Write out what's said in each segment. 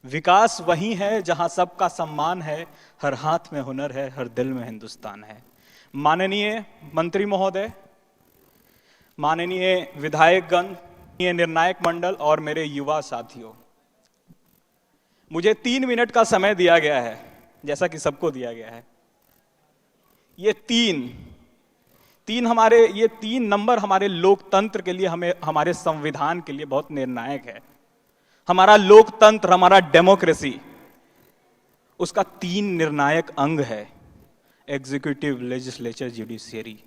विकास वही है जहां सबका सम्मान है, हर हाथ में हुनर है, हर दिल में हिंदुस्तान है। माननीय मंत्री महोदय, माननीय विधायकगण, निर्णायक मंडल और मेरे युवा साथियों, मुझे 3 मिनट का समय दिया गया है, जैसा कि सबको दिया गया है। ये तीन नंबर हमारे लोकतंत्र के लिए, हमारे संविधान के लिए बहुत निर्णायक है। हमारा लोकतंत्र, हमारा डेमोक्रेसी, उसका 3 निर्णायक अंग है: एग्जीक्यूटिव, लेजिस्लेचर, जुडिशियरी।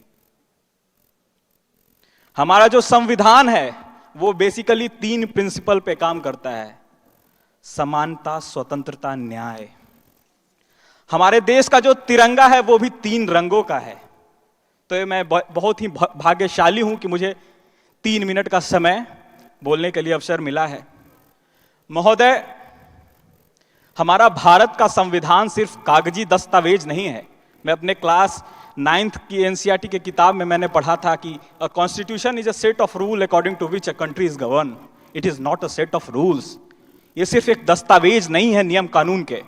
हमारा जो संविधान है वो बेसिकली 3 प्रिंसिपल पे काम करता है: समानता, स्वतंत्रता, न्याय। हमारे देश का जो तिरंगा है वो भी 3 रंगों का है। तो मैं बहुत ही भाग्यशाली हूं कि मुझे 3 मिनट का समय बोलने के लिए अवसर मिला है। महोदय, हमारा भारत का संविधान सिर्फ कागजी दस्तावेज नहीं है। मैं अपने क्लास 9th की एनसीईआरटी की किताब में मैंने पढ़ा था कि a constitution is a set of rule according to which a country is govern. It is not a set of rules. ये सिर्फ एक दस्तावेज नहीं है नियम कानून के।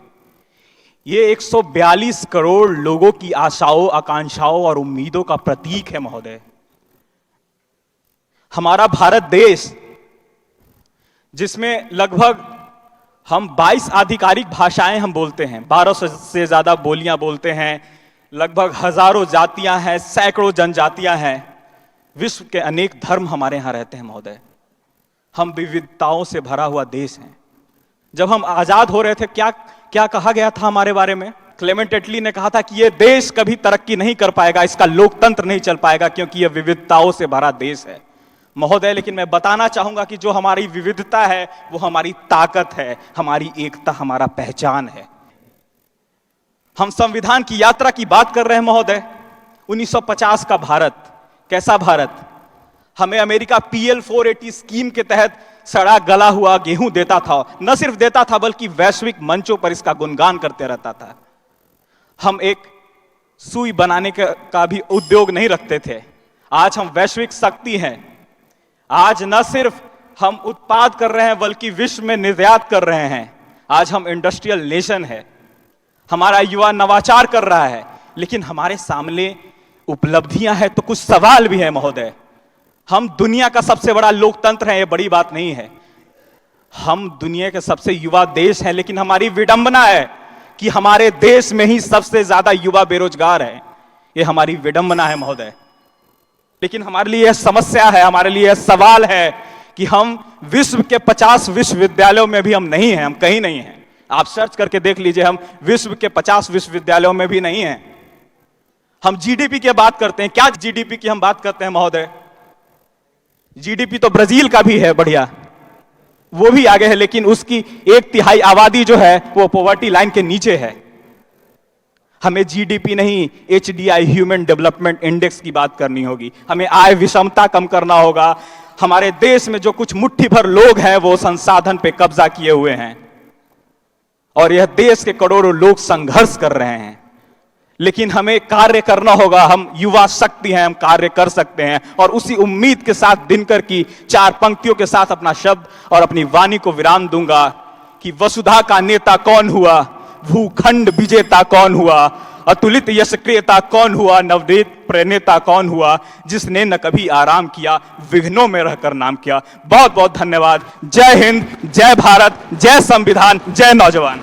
ये 142 करोड़ लोगों की आशाओं, आकांक्षाओं और उम्मीदों का प्रतीक है महोदय। हमारा भारत देश, जिसमें लगभग हम 22 आधिकारिक भाषाएं हम बोलते हैं, 1200 से ज्यादा बोलियां बोलते हैं, लगभग हजारों जातियां हैं, सैकड़ों जनजातियां हैं, विश्व के अनेक धर्म हमारे यहां रहते हैं महोदय। हम विविधताओं से भरा हुआ देश है। जब हम आजाद हो रहे थे, क्या कहा गया था हमारे बारे में? क्लेमेंट एटली ने कहा था कि यह देश कभी तरक्की नहीं कर पाएगा, इसका लोकतंत्र नहीं चल पाएगा, क्योंकि यह विविधताओं से भरा देश है महोदय। लेकिन मैं बताना चाहूंगा कि जो हमारी विविधता है वो हमारी ताकत है, हमारी एकता, हमारा पहचान है। हम संविधान की यात्रा की बात कर रहे हैं महोदय। 1950 का भारत, कैसा भारत? हमें अमेरिका PL 480 स्कीम के तहत सड़ा गला हुआ गेहूं देता था। न सिर्फ देता था बल्कि वैश्विक मंचों पर इसका गुणगान करते रहता था। हम एक सुई बनाने का भी उद्योग नहीं रखते थे। आज हम वैश्विक शक्ति हैं। आज न सिर्फ हम उत्पाद कर रहे हैं बल्कि विश्व में निर्यात कर रहे हैं। आज हम इंडस्ट्रियल नेशन है। हमारा युवा नवाचार कर रहा है। लेकिन हमारे सामने उपलब्धियां हैं तो कुछ सवाल भी है महोदय। हम दुनिया का सबसे बड़ा लोकतंत्र है, ये बड़ी बात नहीं है। हम दुनिया के सबसे युवा देश हैं, लेकिन हमारी विडंबना है कि हमारे देश में ही सबसे ज्यादा युवा बेरोजगार हैं। ये हमारी विडंबना है महोदय। लेकिन हमारे लिए यह समस्या है, हमारे लिए यह सवाल है कि हम विश्व के 50 विश्वविद्यालयों में भी हम नहीं हैं, हम कहीं नहीं हैं। आप सर्च करके देख लीजिए, हम विश्व के 50 विश्वविद्यालयों में भी नहीं हैं। हम जीडीपी की बात करते हैं, क्या जीडीपी की हम बात करते हैं महोदय? जीडीपी तो ब्राजील का भी है बढ़िया, वो भी आगे है, लेकिन उसकी 1/3 आबादी जो है वो पॉवर्टी लाइन के नीचे है। हमें जीडीपी नहीं, HDI, ह्यूमन डेवलपमेंट इंडेक्स की बात करनी होगी। हमें आय विषमता कम करना होगा। हमारे देश में जो कुछ मुट्ठी भर लोग हैं वो संसाधन पे कब्जा किए हुए हैं और यह देश के करोड़ों लोग संघर्ष कर रहे हैं। लेकिन हमें कार्य करना होगा। हम युवा शक्ति हैं, हम कार्य कर सकते हैं। और उसी उम्मीद के साथ दिनकर की 4 पंक्तियों के साथ अपना शब्द और अपनी वाणी को विराम दूंगा कि वसुधा का नेता कौन हुआ, भूखंड विजेता कौन हुआ, अतुलित यशक्रियता कौन हुआ, नवनीत प्रणेता कौन हुआ, जिसने न कभी आराम किया, विघ्नों में रहकर नाम किया। बहुत बहुत धन्यवाद। जय हिंद, जय भारत, जय संविधान, जय नौजवान।